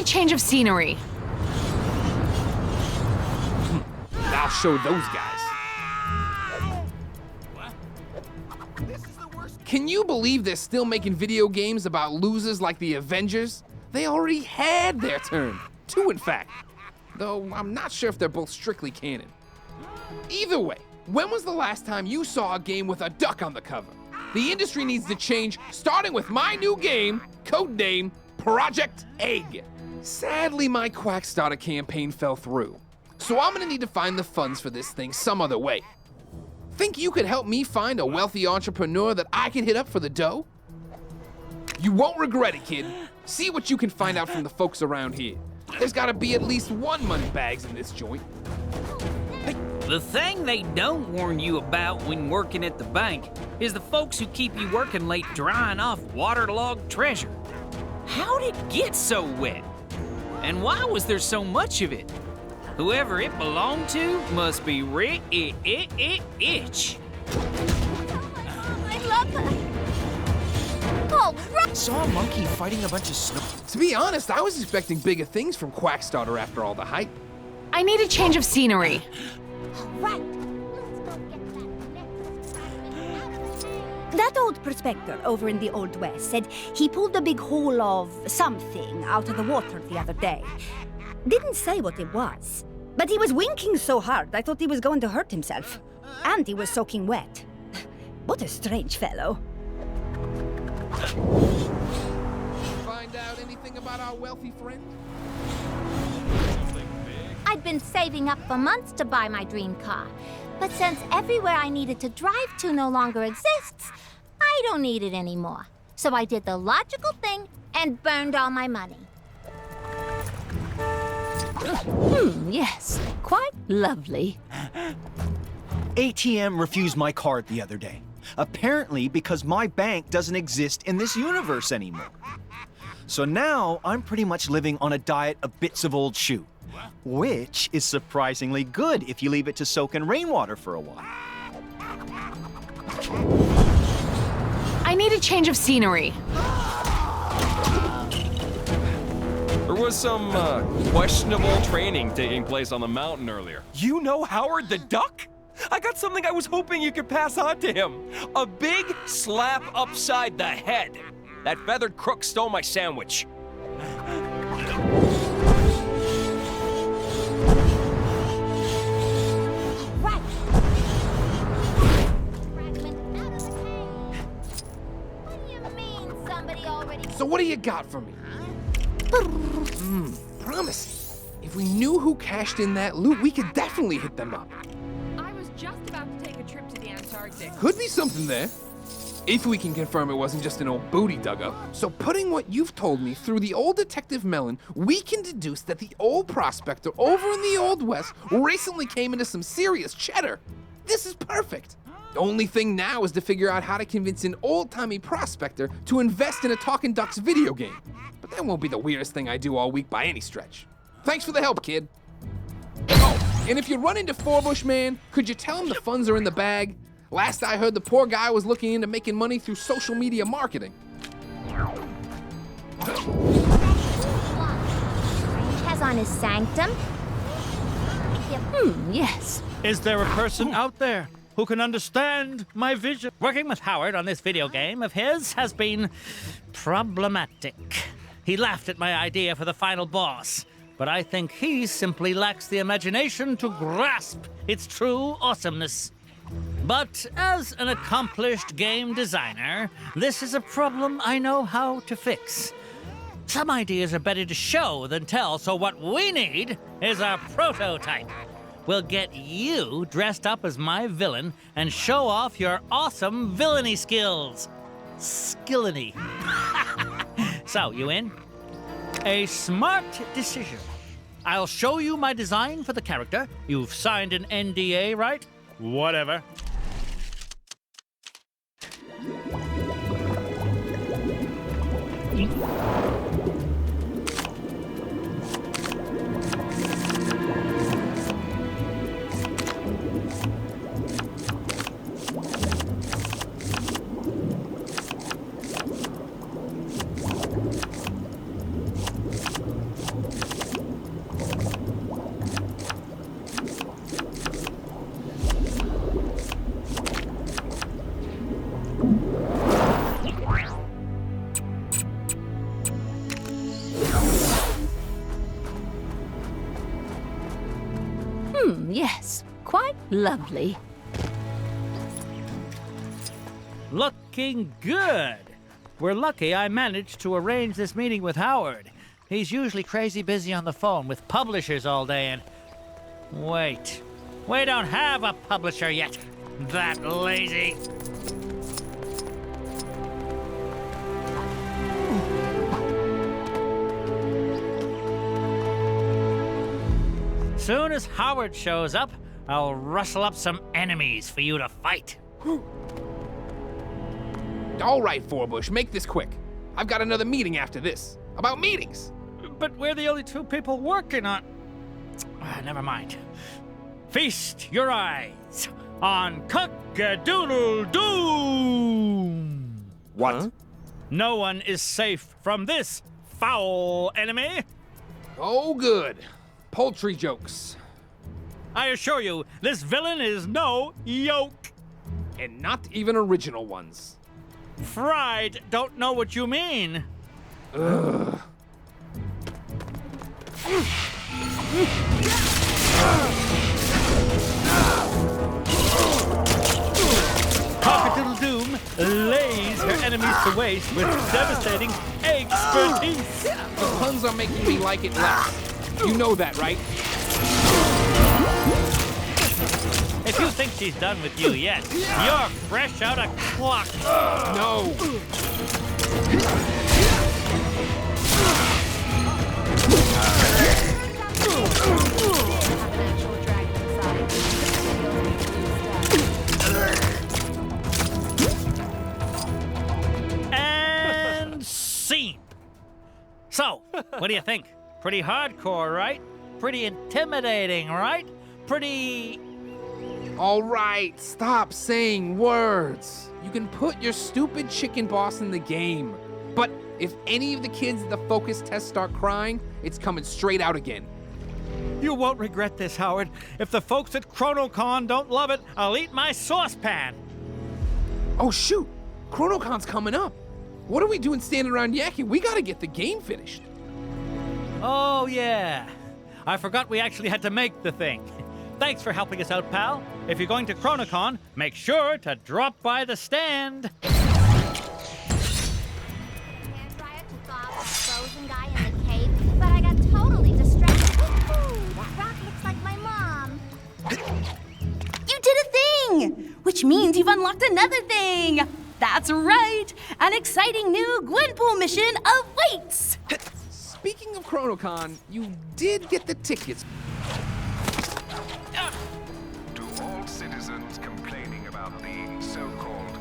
change of scenery. I'll show those guys. Can you believe they're still making video games about losers like the Avengers? They already had their turn. 2, in fact. Though I'm not sure if they're both strictly canon. Either way, when was the last time you saw a game with a duck on the cover? The industry needs to change, starting with my new game, codename Project Egg. Sadly, my Quackstarter campaign fell through, so I'm gonna need to find the funds for this thing some other way. Think you could help me find a wealthy entrepreneur that I can hit up for the dough? You won't regret it, kid. See what you can find out from the folks around here. There's gotta be at least one moneybags in this joint. The thing they don't warn you about when working at the bank is the folks who keep you working late drying off waterlogged treasure. How'd it get so wet? And why was there so much of it? Whoever it belonged to must be rich. I love her. Oh, Saw a monkey fighting a bunch of snow. To be honest, I was expecting bigger things from Quackstarter after all the hype. I need a change of scenery. right. Let's go get that necklace. That old prospector over in the Old West said he pulled a big hole of something out of the water the other day. Didn't say what it was, but he was winking so hard I thought he was going to hurt himself. And he was soaking wet. What a strange fellow. Find out anything about our wealthy friend? I'd been saving up for months to buy my dream car. But since everywhere I needed to drive to no longer exists, I don't need it anymore. So I did the logical thing and burned all my money. Yes, quite lovely. ATM refused my card the other day. Apparently because my bank doesn't exist in this universe anymore. So now I'm pretty much living on a diet of bits of old shoe. Which is surprisingly good if you leave it to soak in rainwater for a while. I need a change of scenery. There was some questionable training taking place on the mountain earlier. You know Howard the Duck? I got something I was hoping you could pass on to him. A big slap upside the head. That feathered crook stole my sandwich. Right. What do you mean somebody already... So what do you got for me? Promising. If we knew who cashed in that loot, we could definitely hit them up. I was just about to take a trip to the Antarctic. Could be something there. If we can confirm it wasn't just an old booty dug-up. So putting what you've told me through the old Detective Melon, we can deduce that the old prospector over in the Old West recently came into some serious cheddar. This is perfect. The only thing now is to figure out how to convince an old-timey prospector to invest in a Talking Ducks video game. But that won't be the weirdest thing I do all week by any stretch. Thanks for the help, kid. Oh, and if you run into Forbush Man, could you tell him the funds are in the bag? Last I heard, the poor guy was looking into making money through social media marketing. has on his sanctum? Yes. Is there a person out there who can understand my vision? Working with Howard on this video game of his has been problematic. He laughed at my idea for the final boss, but I think he simply lacks the imagination to grasp its true awesomeness. But as an accomplished game designer, this is a problem I know how to fix. Some ideas are better to show than tell, so what we need is a prototype. We'll get you dressed up as my villain and show off your awesome villainy skills. Skillany. So, you in? A smart decision. I'll show you my design for the character. You've signed an NDA, right? Whatever. quite lovely. Looking good. We're lucky I managed to arrange this meeting with Howard. He's usually crazy busy on the phone with publishers all day and... Wait. We don't have a publisher yet. That lazy. Soon as Howard shows up, I'll rustle up some enemies for you to fight. All right, Forbush, make this quick. I've got another meeting after this. About meetings. But we're the only two people working on... never mind. Feast your eyes on Cock-a-doodle-doom! What? Huh? No one is safe from this foul enemy. Oh, good. Poultry jokes. I assure you, this villain is no yoke. And not even original ones. Fried don't know what you mean. Ugh. Cock-a-doodle-doom lays her enemies to waste with devastating expertise. The puns are making me like it less. You know that, right? If you think she's done with you yet, you're fresh out of clock. No. And scene. So, what do you think? Pretty hardcore, right? Pretty intimidating, right? Pretty... All right, stop saying words. You can put your stupid chicken boss in the game. But if any of the kids at the focus test start crying, it's coming straight out again. You won't regret this, Howard. If the folks at Chronocon don't love it, I'll eat my saucepan. Oh, shoot. Chronocon's coming up. What are we doing standing around yakking? We gotta get the game finished. Oh, yeah. I forgot we actually had to make the thing. Thanks for helping us out, pal. If you're going to Chronocon, make sure to drop by the stand. Frozen guy in the cave, but I got totally distracted. Ooh, that rock looks like my mom. You did a thing! Which means you've unlocked another thing! That's right! An exciting new Gwenpool mission awaits! Speaking of Chronocon, you did get the tickets. To all citizens complaining about the so-called